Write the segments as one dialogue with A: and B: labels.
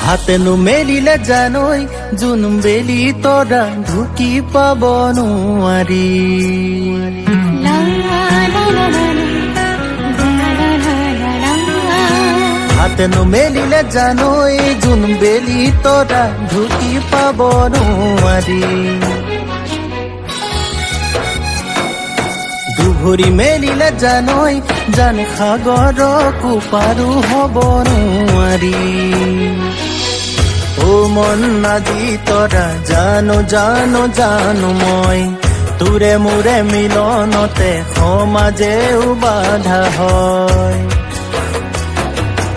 A: হাতেনো মেলিলে জানৈ জোন বেলি তৰা ঢুকি পাব নোৱাৰি হাতেনো মেলিলে জানৈ জোন বেলি তৰা ঢুকি পাব নোৱাৰি দুভৰি মেলিলে জানৈ জান সাগৰকো পাৰো হ'ব নোৱাৰি ও মন আজি তৰা জানো জানো জানো মই তোৰে মোৰে মিলনতে সমাজেও বাধা হয়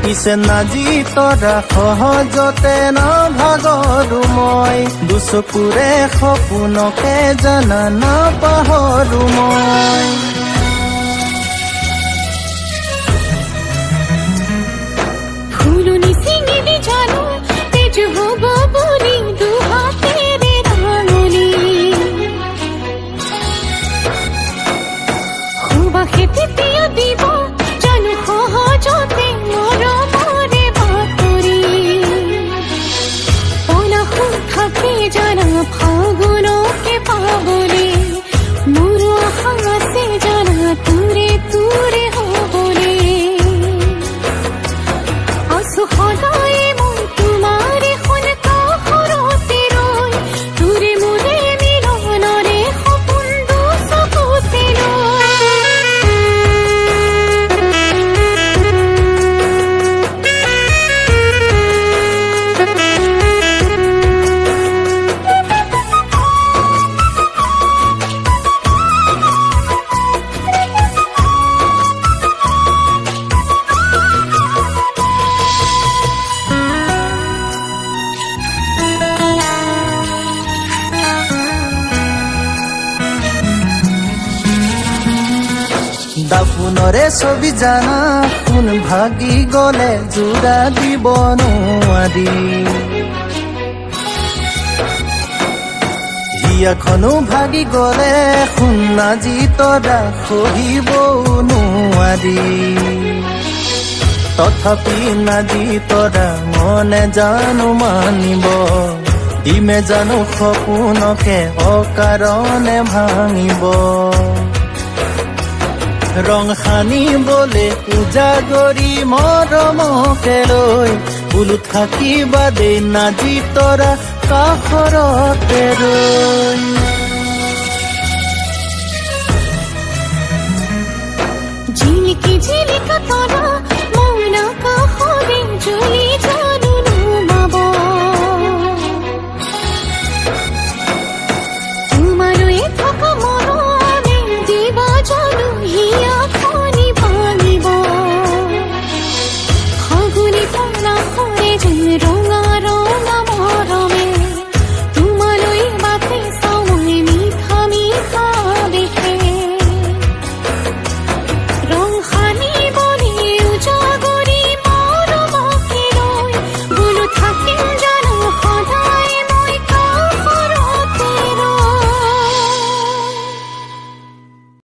A: পিছে নাজি তৰা সহজতে নাভাগৰো মই দুচকুৰে সপোনকে জানা নাপাহৰো মই
B: ফুলনি চিঙিলি জানো তেজ হব বুলি দুহাতেৰে ৰাঙলি সুবাসে তেতিয়া দিব জানো সহজতে মৰমৰে বাতৰি পলাশত থাকে জানা ফাগুনকে পাবলে মোৰ আশা আছে জানা তোৰে তোৰে হ'বলে আছো সদায় মই তোমাৰ এখন কাষৰতে ৰৈ তোৰে মোৰে মিলনৰে সপোন দুচকুতে
A: দাপোনৰে ছবি জানা কোন ভাগি গলে জোৰা দিব নোৱাৰি হিয়াখনো ভাগি গলে সোণ নাজি তৰা সহিবও নোৱাৰি তথাপি নাজি তৰা মনে জানো মানিব দিমে জানো সপোনকে অকাৰণে ভাঙিব ৰং সানিবলে উজাগৰি মৰমকে লৈ বোলো থাকিবা দে নাজি তৰা কাষৰতে ৰৈ